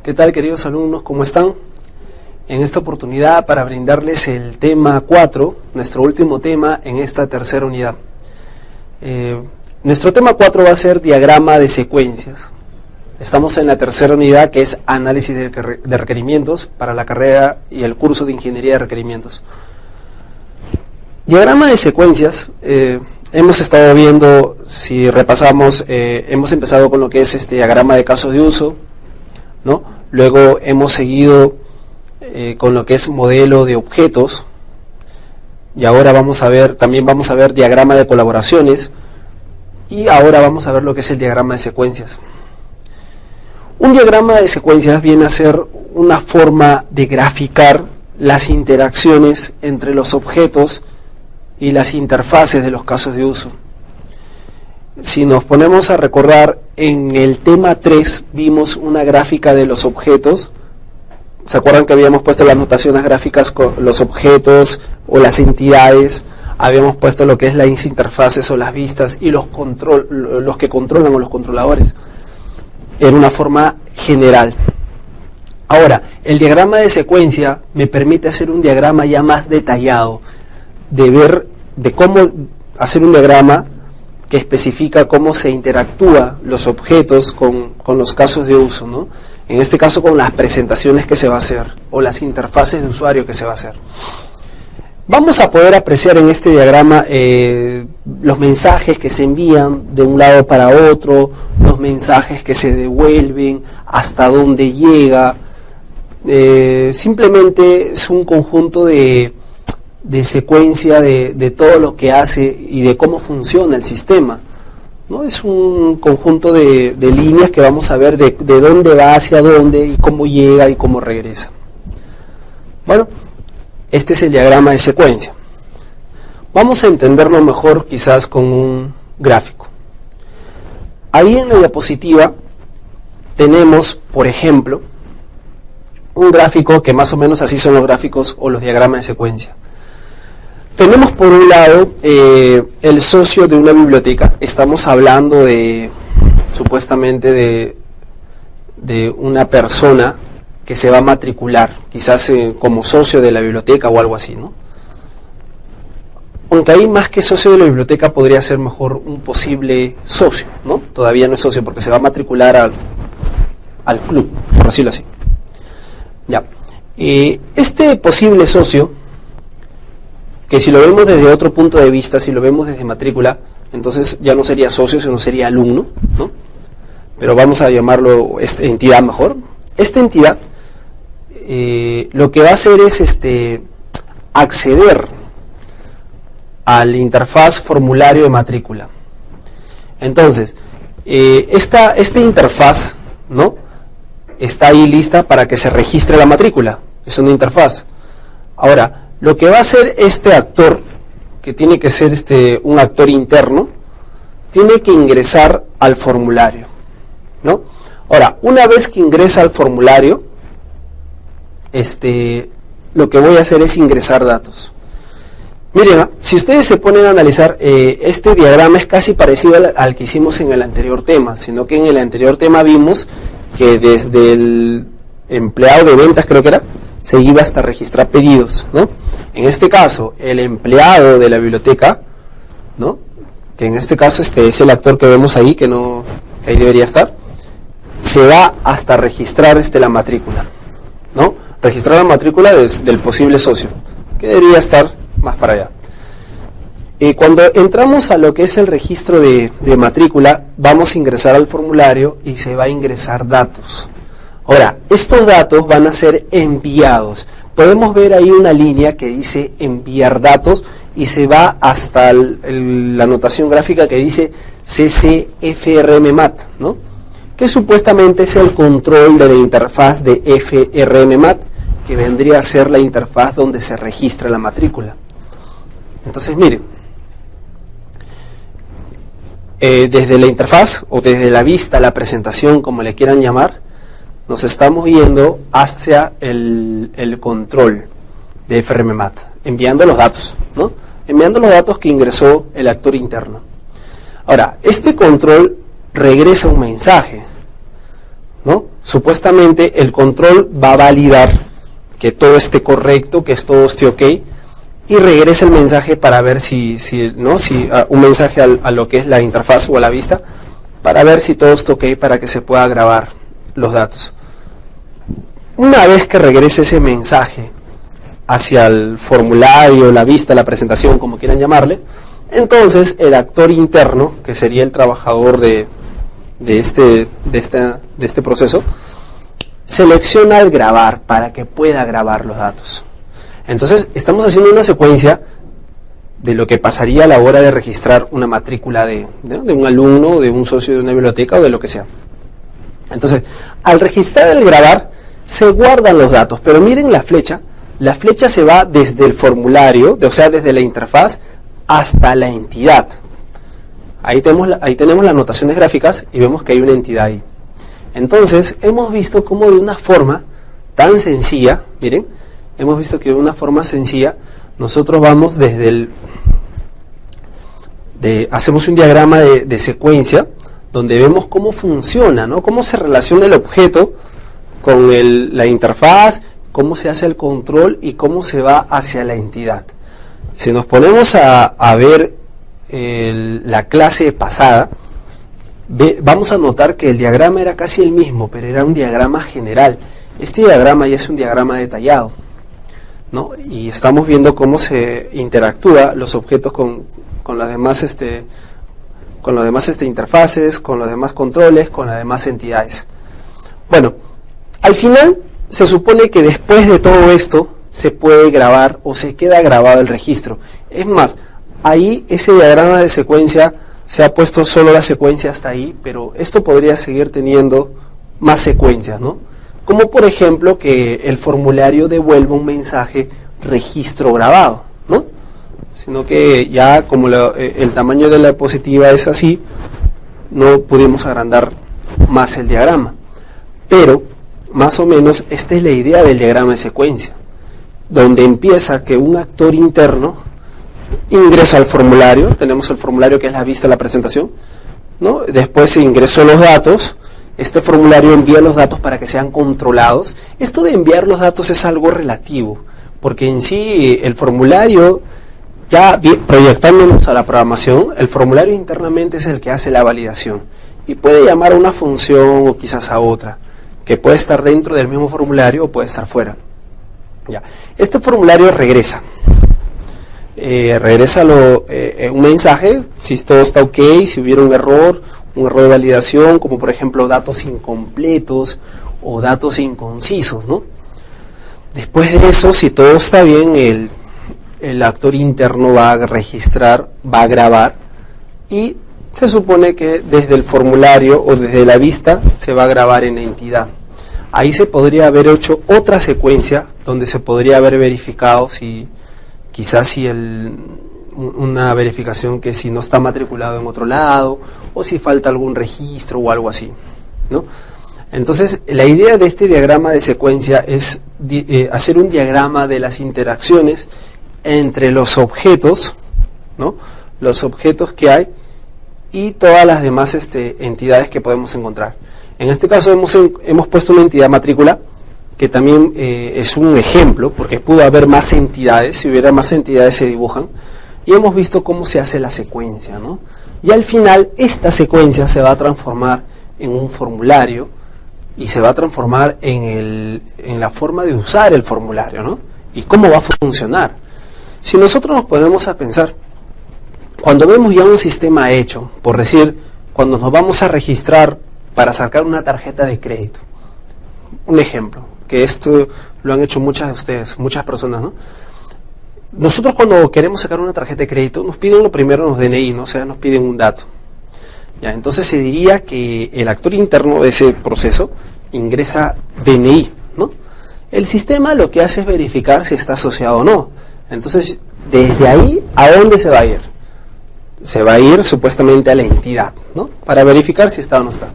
¿Qué tal, queridos alumnos? ¿Cómo están? En esta oportunidad para brindarles el tema 4, nuestro último tema en esta tercera unidad. Nuestro tema 4 va a ser diagrama de secuencias. Estamos en la tercera unidad, que es análisis de requerimientos para la carrera y el curso de ingeniería de requerimientos. Diagrama de secuencias, hemos estado viendo, si repasamos, hemos empezado con lo que es este diagrama de casos de uso, ¿no? Luego hemos seguido con lo que es modelo de objetos, y ahora también vamos a ver diagrama de colaboraciones, y ahora vamos a ver lo que es el diagrama de secuencias. Un diagrama de secuencias viene a ser una forma de graficar las interacciones entre los objetos y las interfaces de los casos de uso. Si nos ponemos a recordar, en el tema 3 vimos una gráfica de los objetos. ¿Se acuerdan que habíamos puesto las notaciones gráficas con los objetos o las entidades? Habíamos puesto lo que es las interfaces o las vistas y los que controlan o los controladores. Era una forma general. Ahora, el diagrama de secuencia me permite hacer un diagrama ya más detallado, de cómo hacer un diagrama que especifica cómo se interactúa los objetos con los casos de uso, ¿no? En este caso con las presentaciones que se va a hacer o las interfaces de usuario que se va a hacer. Vamos a poder apreciar en este diagrama los mensajes que se envían de un lado para otro, los mensajes que se devuelven, hasta dónde llega. Simplemente es un conjunto de secuencia de todo lo que hace y de cómo funciona el sistema, ¿no? Es un conjunto de líneas que vamos a ver de dónde va hacia dónde y cómo llega y cómo regresa. Bueno, este es el diagrama de secuencia. Vamos a entenderlo mejor quizás con un gráfico. Ahí en la diapositiva tenemos, por ejemplo, un gráfico que más o menos así son los gráficos o los diagramas de secuencia. Tenemos por un lado el socio de una biblioteca. Estamos hablando supuestamente de una persona que se va a matricular, quizás como socio de la biblioteca o algo así, ¿no? Aunque ahí más que socio de la biblioteca podría ser mejor un posible socio, ¿no? Todavía no es socio porque se va a matricular al club, por decirlo así. Ya. Este posible socio, que si lo vemos desde otro punto de vista, si lo vemos desde matrícula, entonces ya no sería socio, sino sería alumno, ¿no? Pero vamos a llamarlo entidad mejor. Esta entidad lo que va a hacer es acceder a la interfaz formulario de matrícula. Entonces, esta interfaz, ¿no?, está ahí lista para que se registre la matrícula. Es una interfaz. Ahora, lo que va a hacer este actor, que tiene que ser un actor interno, tiene que ingresar al formulario, ¿no? Ahora, una vez que ingresa al formulario, lo que voy a hacer es ingresar datos. Miren, si ustedes se ponen a analizar, este diagrama es casi parecido al que hicimos en el anterior tema, sino que en el anterior tema vimos que desde el empleado de ventas, creo que era, se iba hasta registrar pedidos, ¿no? En este caso, el empleado de la biblioteca, ¿no?, que en este caso es el actor que vemos ahí, que ahí debería estar, se va hasta registrar la matrícula, ¿no? Registrar la matrícula del posible socio, que debería estar más para allá. Cuando entramos a lo que es el registro de matrícula, vamos a ingresar al formulario y se va a ingresar datos. Ahora, estos datos van a ser enviados. Podemos ver ahí una línea que dice enviar datos y se va hasta la notación gráfica que dice CCFRMMAT, ¿no?, que supuestamente es el control de la interfaz de FRMMAT, que vendría a ser la interfaz donde se registra la matrícula. Entonces, miren, desde la interfaz o desde la vista, la presentación, como le quieran llamar, nos estamos yendo hacia el control de FRMMAT, enviando los datos, ¿no? Enviando los datos que ingresó el actor interno. Ahora, este control regresa un mensaje, ¿no? Supuestamente el control va a validar que todo esté correcto, que todo esté ok, y regresa el mensaje para ver un mensaje a lo que es la interfaz o a la vista, para ver si todo está ok para que se pueda grabar los datos. Una vez que regrese ese mensaje hacia el formulario, la vista, la presentación, como quieran llamarle, entonces el actor interno, que sería el trabajador de este proceso, selecciona el grabar para que pueda grabar los datos. Entonces estamos haciendo una secuencia de lo que pasaría a la hora de registrar una matrícula de un alumno, de un socio de una biblioteca o de lo que sea. Entonces, al registrar el grabar, se guardan los datos, pero miren la flecha se va desde el formulario, o sea, desde la interfaz hasta la entidad. Ahí tenemos las notaciones gráficas y vemos que hay una entidad ahí. Entonces, hemos visto cómo de una forma tan sencilla, miren, hemos visto que de una forma sencilla, nosotros vamos desde hacemos un diagrama de secuencia, donde vemos cómo funciona, ¿no? Cómo se relaciona el objeto con la interfaz, cómo se hace el control y cómo se va hacia la entidad. Si nos ponemos a ver la clase pasada, vamos a notar que el diagrama era casi el mismo, pero era un diagrama general. Este diagrama ya es un diagrama detallado, ¿no? Y estamos viendo cómo se interactúa los objetos con las demás interfaces, con los demás controles, con las demás entidades. Bueno, al final se supone que después de todo esto se puede grabar o se queda grabado el registro. Es más, ahí ese diagrama de secuencia se ha puesto solo la secuencia hasta ahí, pero esto podría seguir teniendo más secuencias, ¿no? Como por ejemplo que el formulario devuelva un mensaje registro grabado, ¿no? Sino que ya como el tamaño de la diapositiva es así, no pudimos agrandar más el diagrama. Pero, más o menos, esta es la idea del diagrama de secuencia, donde empieza que un actor interno ingresa al formulario, tenemos el formulario que es la vista, la presentación, ¿no? Después se ingresó los datos, este formulario envía los datos para que sean controlados. Esto de enviar los datos es algo relativo, porque en sí el formulario, ya proyectándonos a la programación, el formulario internamente es el que hace la validación y puede llamar a una función o quizás a otra, que puede estar dentro del mismo formulario o puede estar fuera. Ya. Este formulario regresa un mensaje, si todo está ok, si hubiera un error de validación, como por ejemplo datos incompletos o datos inconcisos, ¿no? Después de eso, si todo está bien, el actor interno va a registrar, va a grabar, y se supone que desde el formulario o desde la vista se va a grabar en la entidad. Ahí se podría haber hecho otra secuencia donde se podría haber verificado una verificación que si no está matriculado en otro lado o si falta algún registro o algo así, ¿no? Entonces, la idea de este diagrama de secuencia es hacer un diagrama de las interacciones entre los objetos, ¿no? Los objetos que hay y todas las demás entidades que podemos encontrar. En este caso hemos puesto una entidad matrícula, que también es un ejemplo, porque pudo haber más entidades, si hubiera más entidades se dibujan, y hemos visto cómo se hace la secuencia, ¿no? Y al final esta secuencia se va a transformar en un formulario y se va a transformar en la forma de usar el formulario, ¿no? Y cómo va a funcionar. Si nosotros nos ponemos a pensar, cuando vemos ya un sistema hecho, por decir, cuando nos vamos a registrar para sacar una tarjeta de crédito, un ejemplo, que esto lo han hecho muchas de ustedes, muchas personas, ¿no? Nosotros cuando queremos sacar una tarjeta de crédito, nos piden lo primero los DNI, ¿no? O sea, nos piden un dato. Ya, entonces se diría que el actor interno de ese proceso ingresa DNI, ¿no? El sistema lo que hace es verificar si está asociado o no. Entonces, desde ahí, ¿a dónde se va a ir? Se va a ir supuestamente a la entidad, ¿no? Para verificar si está o no está.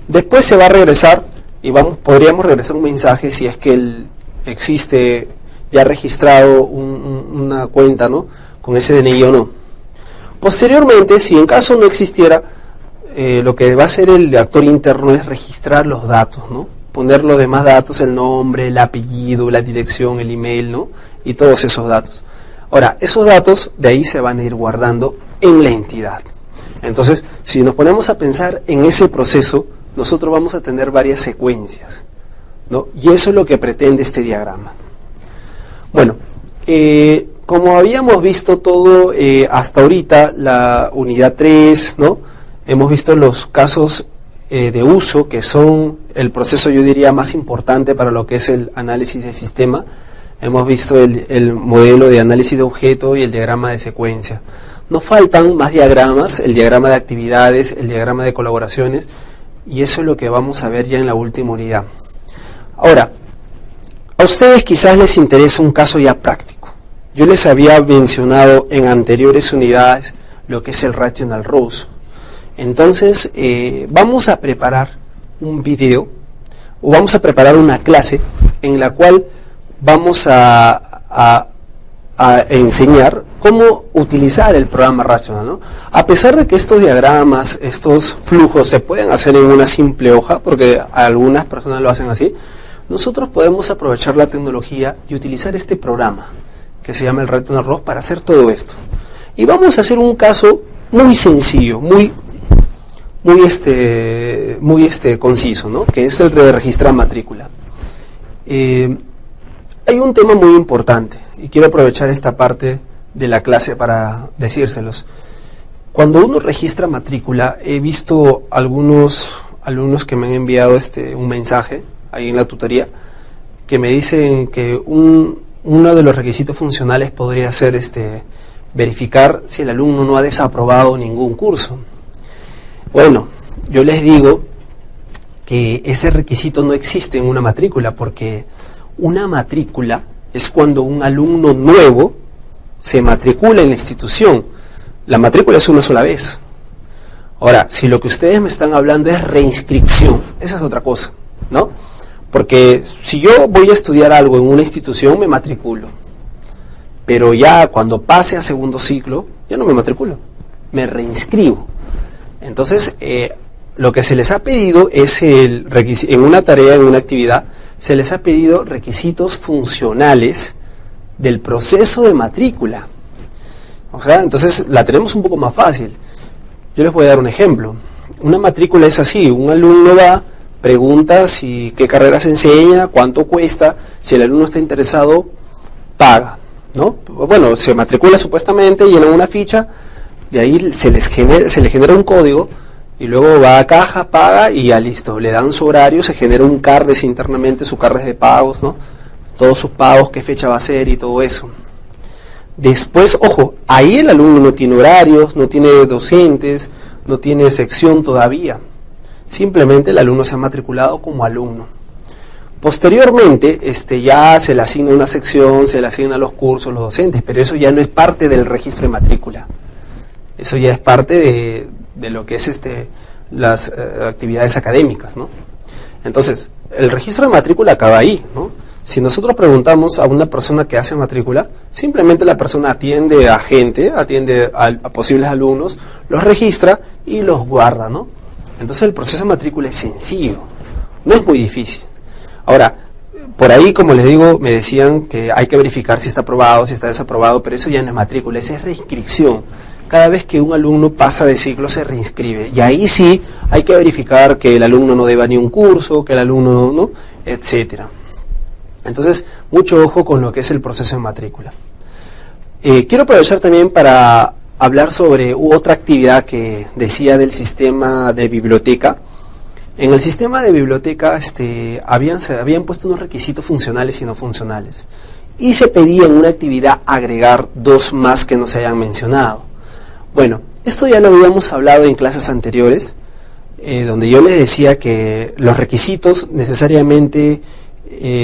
Después se va a regresar y podríamos regresar un mensaje si es que existe ya registrado una cuenta, ¿no? Con ese DNI o no. Posteriormente, si en caso no existiera, lo que va a hacer el actor interno es registrar los datos, ¿no? Poner los demás datos, el nombre, el apellido, la dirección, el email, ¿no? Y todos esos datos. Ahora, esos datos de ahí se van a ir guardando en la entidad. Entonces, si nos ponemos a pensar en ese proceso, nosotros vamos a tener varias secuencias, ¿no? Y eso es lo que pretende este diagrama. Bueno, como habíamos visto todo hasta ahorita, la unidad 3, ¿no? Hemos visto los casos de uso, que son el proceso, yo diría, más importante para lo que es el análisis de sistema. Hemos visto el modelo de análisis de objeto y el diagrama de secuencia. Nos faltan más diagramas, el diagrama de actividades, el diagrama de colaboraciones, y eso es lo que vamos a ver ya en la última unidad. Ahora, a ustedes quizás les interesa un caso ya práctico. Yo les había mencionado en anteriores unidades lo que es el Rational Rules. Entonces, vamos a preparar un video, o vamos a preparar una clase en la cual vamos a enseñar cómo utilizar el programa Rational, ¿no? A pesar de que estos diagramas, estos flujos se pueden hacer en una simple hoja, porque algunas personas lo hacen así, nosotros podemos aprovechar la tecnología y utilizar este programa que se llama el Rational Rules para hacer todo esto. Y vamos a hacer un caso muy sencillo, muy conciso, ¿no? Que es el de registrar matrícula. Hay un tema muy importante y quiero aprovechar esta parte de la clase para decírselos. Cuando uno registra matrícula, he visto algunos alumnos que me han enviado un mensaje ahí en la tutoría que me dicen que uno de los requisitos funcionales podría ser verificar si el alumno no ha desaprobado ningún curso. Bueno, yo les digo que ese requisito no existe en una matrícula, porque una matrícula es cuando un alumno nuevo se matricula en la institución. La matrícula es una sola vez. Ahora, si lo que ustedes me están hablando es reinscripción, esa es otra cosa, ¿no? Porque si yo voy a estudiar algo en una institución, me matriculo. Pero ya cuando pase a segundo ciclo, ya no me matriculo, me reinscribo. Entonces, lo que se les ha pedido es en una tarea, en una actividad, se les ha pedido requisitos funcionales del proceso de matrícula. O sea, entonces la tenemos un poco más fácil. Yo les voy a dar un ejemplo. Una matrícula es así: un alumno va, pregunta qué carrera se enseña, cuánto cuesta, si el alumno está interesado, paga, ¿no? Bueno, se matricula supuestamente, llena una ficha, de ahí se le genera un código, y luego va a caja, paga y ya listo, le dan su horario, se genera un CARDES internamente, su CARDES de pagos, ¿no? Todos sus pagos, qué fecha va a ser y todo eso. Después, ojo, ahí el alumno no tiene horarios, no tiene docentes, no tiene sección todavía. Simplemente el alumno se ha matriculado como alumno. Posteriormente, ya se le asigna una sección, se le asignan los cursos, los docentes, pero eso ya no es parte del registro de matrícula. Eso ya es parte de lo que es las actividades académicas, ¿no? Entonces, el registro de matrícula acaba ahí, ¿no? Si nosotros preguntamos a una persona que hace matrícula, simplemente la persona atiende a gente, atiende a posibles alumnos, los registra y los guarda, ¿no? Entonces el proceso de matrícula es sencillo, no es muy difícil. Ahora, por ahí, como les digo, me decían que hay que verificar si está aprobado, si está desaprobado, pero eso ya no es matrícula, esa es reinscripción. Cada vez que un alumno pasa de ciclo se reinscribe, y ahí sí hay que verificar que el alumno no deba ni un curso, que el alumno no, etcétera. Entonces, mucho ojo con lo que es el proceso de matrícula. Quiero aprovechar también para hablar sobre otra actividad que decía del sistema de biblioteca. En el sistema de biblioteca se habían puesto unos requisitos funcionales y no funcionales. Y se pedía en una actividad agregar dos más que no se hayan mencionado. Bueno, esto ya lo habíamos hablado en clases anteriores, donde yo les decía que los requisitos necesariamente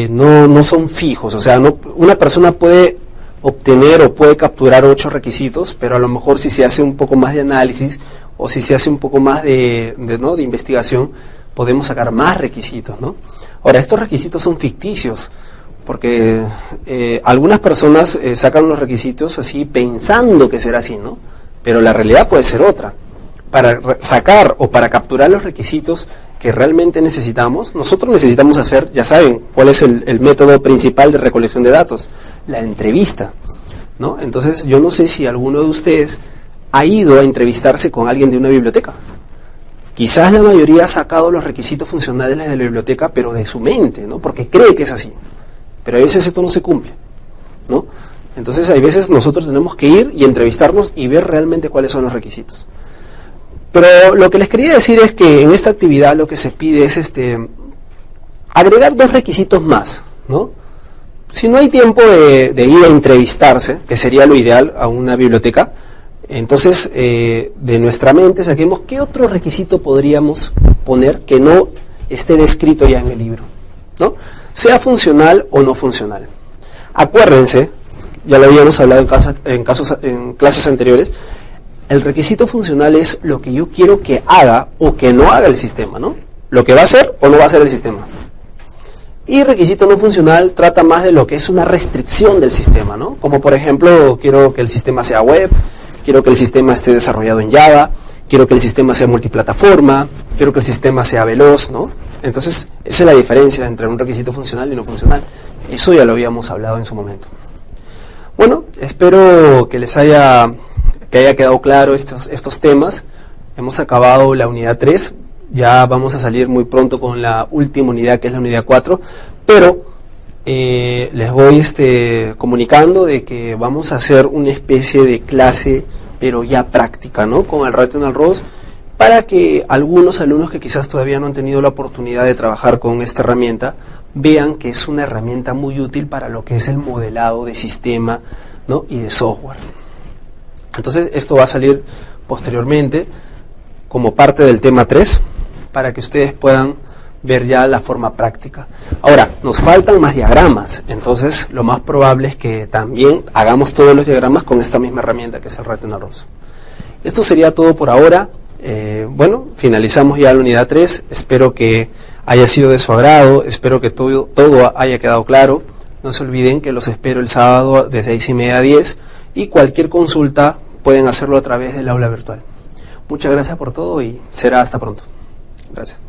no son fijos. O sea, una persona puede obtener o puede capturar 8 requisitos, pero a lo mejor si se hace un poco más de análisis o si se hace un poco más de investigación, podemos sacar más requisitos, ¿no? Ahora, estos requisitos son ficticios, porque algunas personas sacan los requisitos así pensando que será así, ¿no? Pero la realidad puede ser otra. para sacar o para capturar los requisitos que realmente necesitamos, nosotros necesitamos hacer, ya saben, cuál es el método principal de recolección de datos, la entrevista, ¿no? Entonces, yo no sé si alguno de ustedes ha ido a entrevistarse con alguien de una biblioteca. Quizás la mayoría ha sacado los requisitos funcionales de la biblioteca, pero de su mente, ¿no? Porque cree que es así. Pero a veces esto no se cumple, ¿no? Entonces, hay veces nosotros tenemos que ir y entrevistarnos y ver realmente cuáles son los requisitos. Pero lo que les quería decir es que en esta actividad lo que se pide es agregar 2 requisitos más, ¿no? Si no hay tiempo de ir a entrevistarse, que sería lo ideal a una biblioteca, entonces de nuestra mente saquemos qué otro requisito podríamos poner que no esté descrito ya en el libro, ¿no? Sea funcional o no funcional. Acuérdense, ya lo habíamos hablado en clases anteriores, el requisito funcional es lo que yo quiero que haga o que no haga el sistema, ¿no? Lo que va a hacer o no va a hacer el sistema. Y requisito no funcional trata más de lo que es una restricción del sistema, ¿no? Como por ejemplo, quiero que el sistema sea web, quiero que el sistema esté desarrollado en Java, quiero que el sistema sea multiplataforma, quiero que el sistema sea veloz, ¿no? Entonces, esa es la diferencia entre un requisito funcional y no funcional. Eso ya lo habíamos hablado en su momento. Bueno, espero que les haya quedado claro estos temas. Hemos acabado la unidad 3, ya vamos a salir muy pronto con la última unidad, que es la unidad 4, pero les voy comunicando de que vamos a hacer una especie de clase, pero ya práctica, ¿no? Con el Rational ROS, para que algunos alumnos que quizás todavía no han tenido la oportunidad de trabajar con esta herramienta, vean que es una herramienta muy útil para lo que es el modelado de sistema, ¿no? Y de software. Entonces esto va a salir posteriormente como parte del tema 3 para que ustedes puedan ver ya la forma práctica. Ahora, nos faltan más diagramas, entonces lo más probable es que también hagamos todos los diagramas con esta misma herramienta que es el Rational ROS. Esto sería todo por ahora. Bueno, finalizamos ya la unidad 3, espero que haya sido de su agrado, espero que todo haya quedado claro. No se olviden que los espero el sábado de 6:30 a 10 y cualquier consulta pueden hacerlo a través del aula virtual. Muchas gracias por todo y será hasta pronto. Gracias.